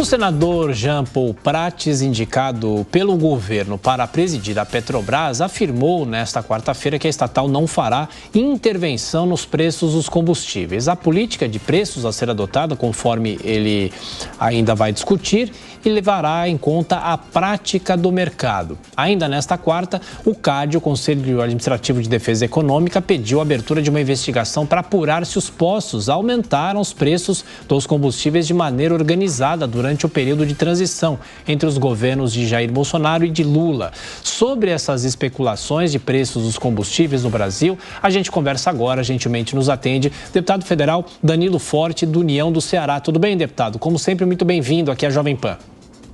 senador Jean Paul Prates, indicado pelo governo para presidir a Petrobras, afirmou nesta quarta-feira que a estatal não fará intervenção nos preços dos combustíveis. A política de preços a ser adotada, conforme ele ainda vai discutir, e levará em conta a prática do mercado. Ainda nesta quarta, o CAD, o Conselho Administrativo de Defesa Econômica, pediu a abertura de uma investigação para apurar se os postos aumentaram os preços dos combustíveis de maneira organizada durante o período de transição entre os governos de Jair Bolsonaro e de Lula. Sobre essas especulações de preços dos combustíveis no Brasil, a gente conversa agora, gentilmente nos atende, deputado federal Danilo Forte, do União do Ceará. Tudo bem, deputado? Como sempre, muito bem-vindo aqui à Jovem Pan.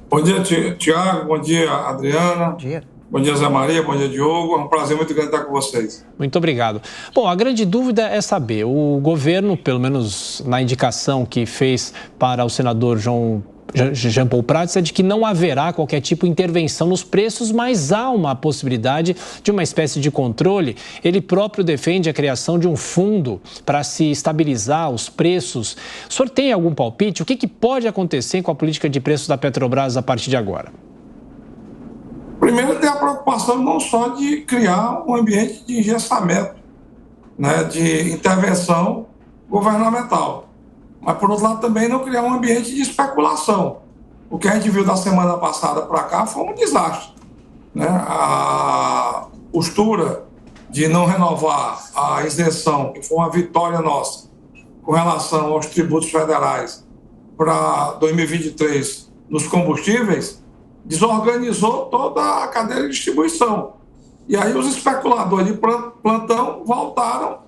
Bom dia, Tiago. Bom dia, Adriana. Bom dia. Bom dia, Zé Maria. Bom dia, Diogo. É um prazer muito grande estar com vocês. Muito obrigado. Bom, a grande dúvida é saber, o governo, pelo menos na indicação que fez para o senador Jean Paul Prates, é de que não haverá qualquer tipo de intervenção nos preços, mas há uma possibilidade de uma espécie de controle. Ele próprio defende a criação de um fundo para se estabilizar os preços. O senhor tem algum palpite? O que pode acontecer com a política de preços da Petrobras a partir de agora? Primeiro, tem a preocupação não só de criar um ambiente de engessamento, né, de intervenção governamental, mas, por outro lado, também não criar um ambiente de especulação. O que a gente viu da semana passada para cá foi um desastre, né? A postura de não renovar a isenção, que foi uma vitória nossa, com relação aos tributos federais para 2023 nos combustíveis, desorganizou toda a cadeia de distribuição. E aí os especuladores de plantão voltaram,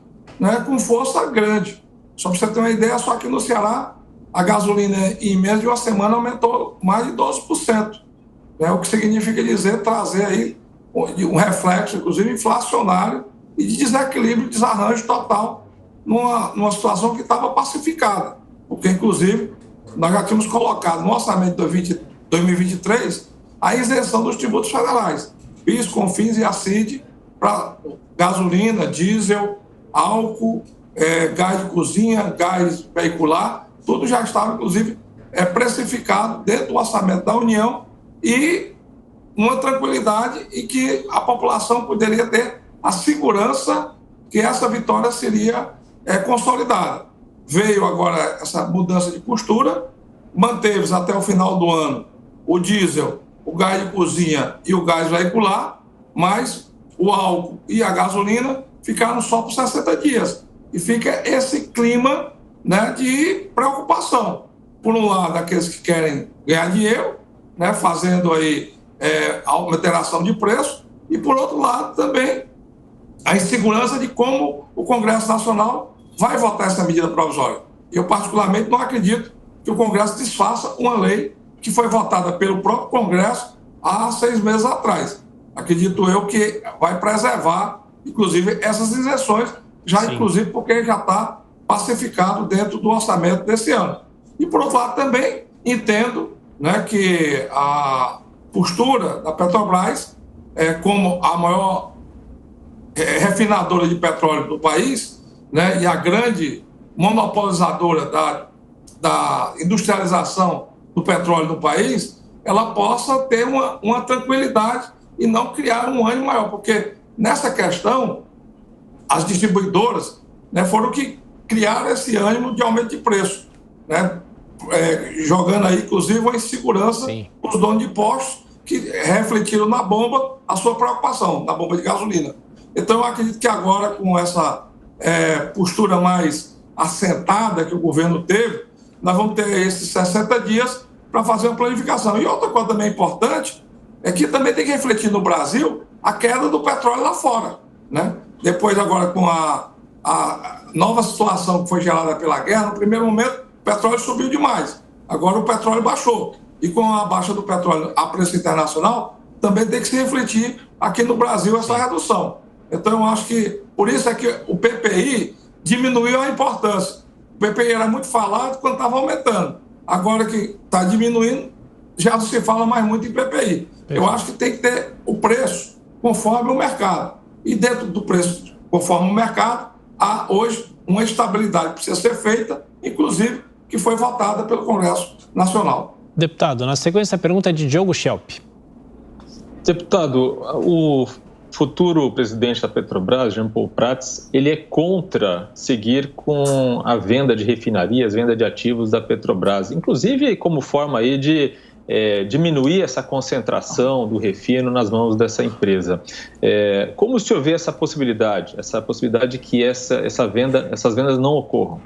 né, com força grande. Só para você ter uma ideia, só que no Ceará, a gasolina em menos de uma semana aumentou mais de 12%. Né? O que significa dizer trazer aí um reflexo, inclusive, inflacionário e de desequilíbrio, desarranjo total numa situação que estava pacificada. Porque, inclusive, nós já tínhamos colocado no orçamento de 2023 a isenção dos tributos federais, PIS, CONFINS e ACID, para gasolina, diesel, álcool, gás de cozinha, gás veicular, tudo já estava, inclusive, precificado dentro do orçamento da União e uma tranquilidade e que a população poderia ter a segurança que essa vitória seria consolidada. Veio agora essa mudança de postura, manteve-se até o final do ano o diesel, o gás de cozinha e o gás veicular, mas o álcool e a gasolina ficaram só por 60 dias. E fica esse clima, né, de preocupação. Por um lado, aqueles que querem ganhar dinheiro, né, fazendo aí alteração de preço, e por outro lado também a insegurança de como o Congresso Nacional vai votar essa medida provisória. Eu, particularmente, não acredito que o Congresso desfaça uma lei que foi votada pelo próprio Congresso há 6 meses atrás. Acredito eu que vai preservar, inclusive, essas isenções, já Sim. inclusive porque já está pacificado dentro do orçamento desse ano. E, por outro lado, também entendo, né, que a postura da Petrobras, como a maior refinadora de petróleo do país, né, e a grande monopolizadora da industrialização do petróleo no país, ela possa ter uma tranquilidade e não criar um ânimo maior, porque nessa questão as distribuidoras, né, foram que criaram esse ânimo de aumento de preço, né, jogando aí, inclusive, uma insegurança para os donos de postos que refletiram na bomba a sua preocupação, na bomba de gasolina. Então, eu acredito que agora, com essa postura mais assentada que o governo teve, nós vamos ter esses 60 dias para fazer uma planificação. E outra coisa também importante é que também tem que refletir no Brasil a queda do petróleo lá fora, né? Depois, agora, com a nova situação que foi gerada pela guerra, no primeiro momento, o petróleo subiu demais. Agora, o petróleo baixou. E com a baixa do petróleo a preço internacional, também tem que se refletir aqui no Brasil essa redução. Então, eu acho que, por isso é que o PPI diminuiu a importância. O PPI era muito falado quando estava aumentando. Agora que está diminuindo, já não se fala mais muito em PPI. Eu acho que tem que ter o preço conforme o mercado. E dentro do preço conforme o mercado, há hoje uma estabilidade que precisa ser feita, inclusive que foi votada pelo Congresso Nacional. Deputado, na sequência, a pergunta é de Diogo Schelp. Deputado, o futuro presidente da Petrobras, Jean Paul Prats, ele é contra seguir com a venda de refinarias, venda de ativos da Petrobras, inclusive como forma aí de diminuir essa concentração do refino nas mãos dessa empresa. Como o senhor vê essa possibilidade de que essas vendas não ocorram?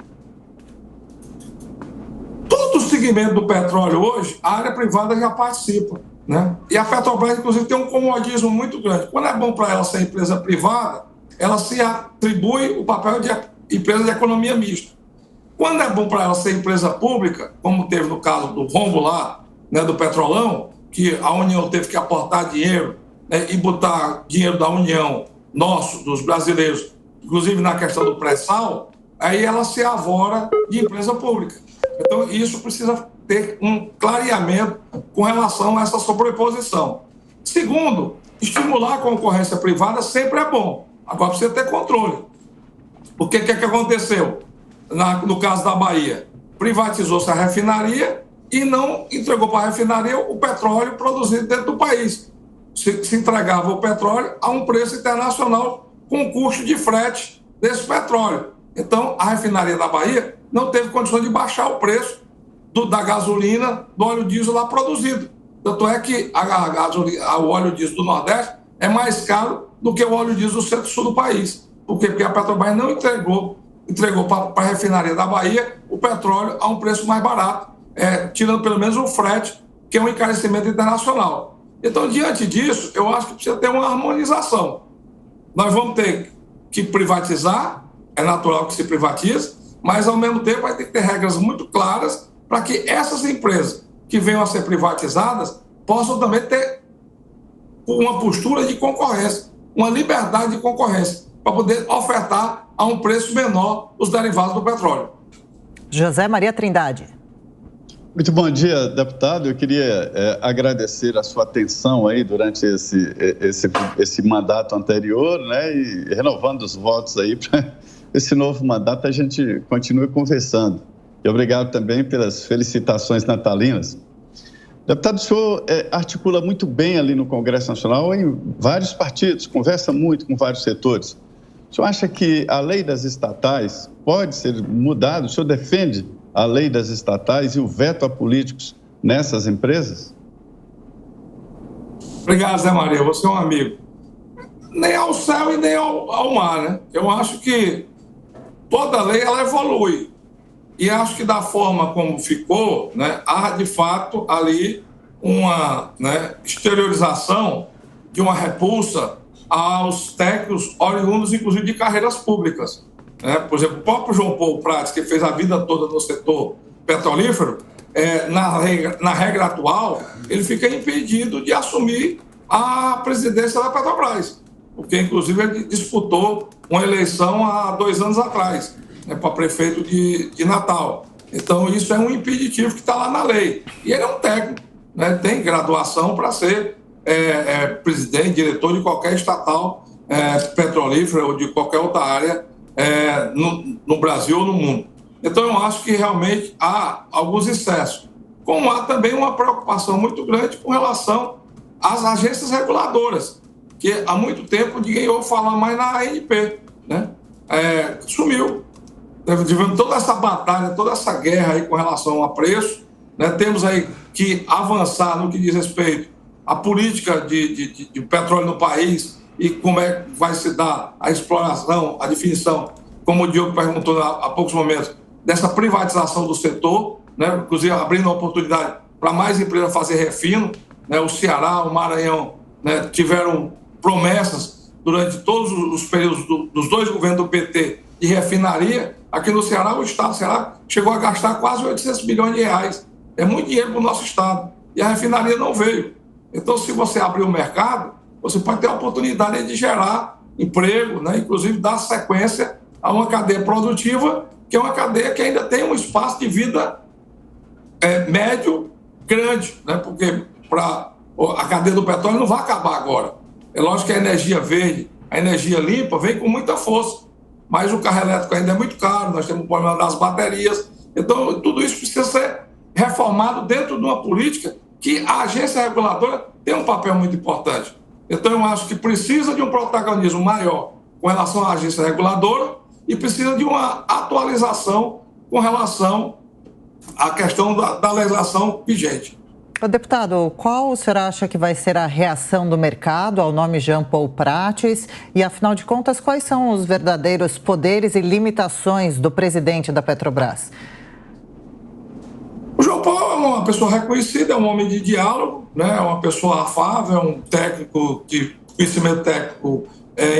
Todo o segmento do petróleo hoje, a área privada já participa, né? E a Petrobras, inclusive, tem um comodismo muito grande. Quando é bom para ela ser empresa privada, ela se atribui o papel de empresa de economia mista. Quando é bom para ela ser empresa pública, como teve no caso do rombo lá, né, do Petrolão, que a União teve que aportar dinheiro, né, e botar dinheiro da União, nosso, dos brasileiros, inclusive na questão do pré-sal, aí ela se avora de empresa pública. Então, isso precisa ter um clareamento com relação a essa sobreposição. Segundo, estimular a concorrência privada sempre é bom. Agora precisa ter controle. O que aconteceu no caso da Bahia? Privatizou-se a refinaria e não entregou para a refinaria o petróleo produzido dentro do país. Se entregava o petróleo a um preço internacional com custo de frete desse petróleo. Então, a refinaria da Bahia não teve condições de baixar o preço da gasolina, do óleo diesel lá produzido. Tanto é que o óleo diesel do Nordeste é mais caro do que o óleo diesel do centro-sul do país. Por quê? Porque a Petrobras não entregou para a refinaria da Bahia o petróleo a um preço mais barato, tirando pelo menos o frete, que é um encarecimento internacional. Então, diante disso, eu acho que precisa ter uma harmonização. Nós vamos ter que privatizar, é natural que se privatize, mas, ao mesmo tempo, vai ter que ter regras muito claras para que essas empresas que venham a ser privatizadas possam também ter uma postura de concorrência, uma liberdade de concorrência, para poder ofertar a um preço menor os derivados do petróleo. José Maria Trindade. Muito bom dia, deputado. Eu queria agradecer a sua atenção aí durante esse mandato anterior, né, e renovando os votos aí para esse novo mandato a gente continue conversando. E obrigado também pelas felicitações natalinas. Deputado, o senhor articula muito bem ali no Congresso Nacional em vários partidos, conversa muito com vários setores. O senhor acha que a lei das estatais pode ser mudada? O senhor defende a lei das estatais e o veto a políticos nessas empresas? Obrigado, Zé Maria. Você é um amigo. Nem ao céu e nem ao mar, né? Eu acho que toda lei ela evolui. E acho que da forma como ficou, né, há de fato ali uma, né, exteriorização de uma repulsa aos técnicos oriundos, inclusive de carreiras públicas. Né? Por exemplo, o próprio João Paul Prats, que fez a vida toda no setor petrolífero, na regra atual, ele fica impedido de assumir a presidência da Petrobras, porque inclusive ele disputou uma eleição há 2 anos atrás, né, para prefeito de Natal. Então, isso é um impeditivo que está lá na lei. E ele é um técnico, né, tem graduação para ser presidente, diretor de qualquer estatal petrolífera ou de qualquer outra área no Brasil ou no mundo. Então, eu acho que realmente há alguns excessos. Como há também uma preocupação muito grande com relação às agências reguladoras, que há muito tempo ninguém ouve falar mais na ANP, né? Sumiu. Tivemos toda essa batalha, toda essa guerra aí com relação a preço, né? Temos aí que avançar no que diz respeito à política de petróleo no país e como é que vai se dar a exploração, a definição, como o Diogo perguntou há poucos momentos, dessa privatização do setor, né? Inclusive abrindo a oportunidade para mais empresas fazer refino, né? O Ceará, o Maranhão, né, tiveram promessas durante todos os períodos dos 2 governos do PT de refinaria. Aqui no Ceará, o Estado do Ceará chegou a gastar quase 800 bilhões de reais. É muito dinheiro para o nosso Estado. E a refinaria não veio. Então, se você abrir o mercado, você pode ter a oportunidade de gerar emprego, né? Inclusive dar sequência a uma cadeia produtiva, que é uma cadeia que ainda tem um espaço de vida médio grande, né? Porque a cadeia do petróleo não vai acabar agora. É lógico que a energia verde, a energia limpa, vem com muita força. Mas o carro elétrico ainda é muito caro, nós temos o problema das baterias. Então, tudo isso precisa ser reformado dentro de uma política que a agência reguladora tem um papel muito importante. Então, eu acho que precisa de um protagonismo maior com relação à agência reguladora e precisa de uma atualização com relação à questão da legislação vigente. Deputado, qual o senhor acha que vai ser a reação do mercado ao nome Jean Paul Prates? E, afinal de contas, quais são os verdadeiros poderes e limitações do presidente da Petrobras? O Jean Paul é uma pessoa reconhecida, é um homem de diálogo, né? É uma pessoa afável, é um técnico de conhecimento técnico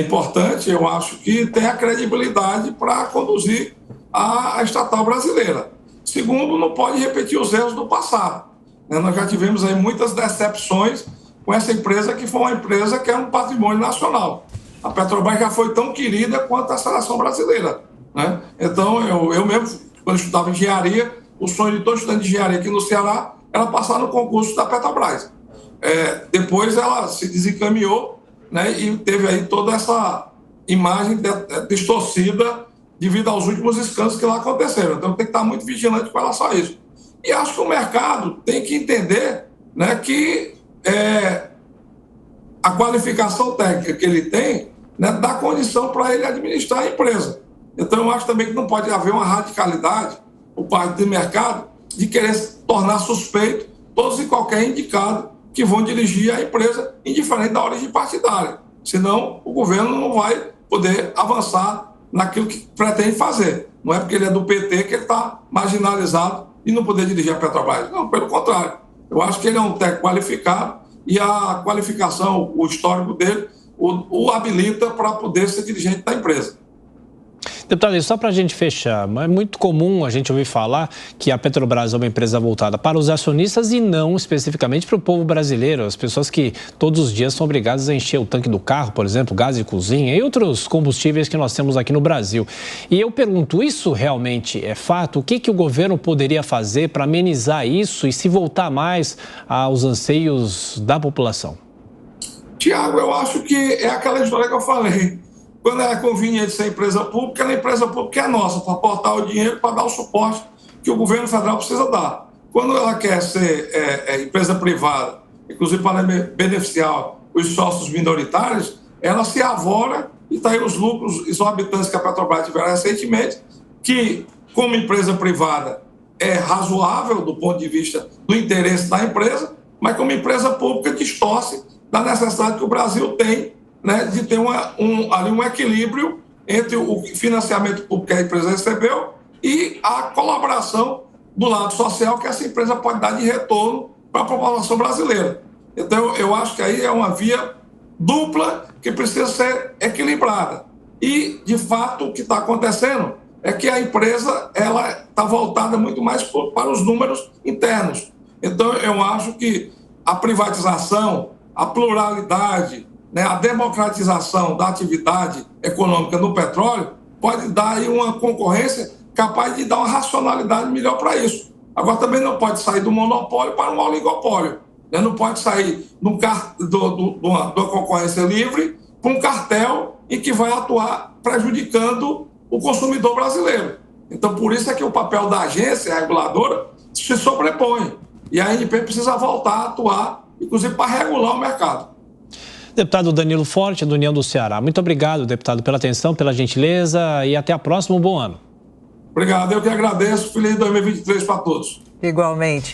importante. Eu acho que tem a credibilidade para conduzir a estatal brasileira. Segundo, não pode repetir os erros do passado. Nós já tivemos aí muitas decepções com essa empresa, que foi uma empresa que é um patrimônio nacional. A Petrobras já foi tão querida quanto a seleção brasileira, né? Então, eu mesmo, quando eu estudava engenharia, o sonho de todo estudante de engenharia aqui no Ceará era passar no concurso da Petrobras. Depois ela se desencaminhou, né, e teve aí toda essa imagem distorcida devido aos últimos escândalos que lá aconteceram. Então, tem que estar muito vigilante com relação a isso. E acho que o mercado tem que entender, né, que a qualificação técnica que ele tem, né, dá condição para ele administrar a empresa. Então, eu acho também que não pode haver uma radicalidade por parte do mercado de querer tornar suspeito todos e qualquer indicado que vão dirigir a empresa, indiferente da origem partidária. Senão, o governo não vai poder avançar naquilo que pretende fazer. Não é porque ele é do PT que ele está marginalizado e não poder dirigir a Petrobras. Não, pelo contrário. Eu acho que ele é um técnico qualificado e a qualificação, o histórico dele, o habilita para poder ser dirigente da empresa. Deputado, só para a gente fechar, é muito comum a gente ouvir falar que a Petrobras é uma empresa voltada para os acionistas e não especificamente para o povo brasileiro, as pessoas que todos os dias são obrigadas a encher o tanque do carro, por exemplo, gás de cozinha e outros combustíveis que nós temos aqui no Brasil. E eu pergunto, isso realmente é fato? O que o governo poderia fazer para amenizar isso e se voltar mais aos anseios da população? Tiago, eu acho que é aquela história que eu falei. Quando é conveniente ser empresa pública, a empresa pública é nossa, para aportar o dinheiro, para dar o suporte que o governo federal precisa dar. Quando ela quer ser empresa privada, inclusive para beneficiar os sócios minoritários, ela se avora e está aí os lucros exorbitantes que a Petrobras tiveram recentemente, que, como empresa privada, é razoável do ponto de vista do interesse da empresa, mas como empresa pública distorce da necessidade que o Brasil tem, né, de ter ali um equilíbrio entre o financiamento público que a empresa recebeu e a colaboração do lado social que essa empresa pode dar de retorno para a população brasileira. Então, eu acho que aí é uma via dupla que precisa ser equilibrada. E, de fato, o que está acontecendo é que a empresa está voltada muito mais para os números internos. Então, eu acho que a privatização, a pluralidade, né, a democratização da atividade econômica no petróleo pode dar aí uma concorrência capaz de dar uma racionalidade melhor para isso. Agora, também não pode sair do monopólio para um oligopólio, né? Não pode sair de uma concorrência livre para um cartel em que vai atuar prejudicando o consumidor brasileiro. Então, por isso é que o papel da agência reguladora se sobrepõe. E a ANP precisa voltar a atuar, inclusive para regular o mercado. Deputado Danilo Forte, do União do Ceará. Muito obrigado, deputado, pela atenção, pela gentileza e até a próxima. Um bom ano. Obrigado, eu que agradeço. Feliz 2023 para todos. Igualmente.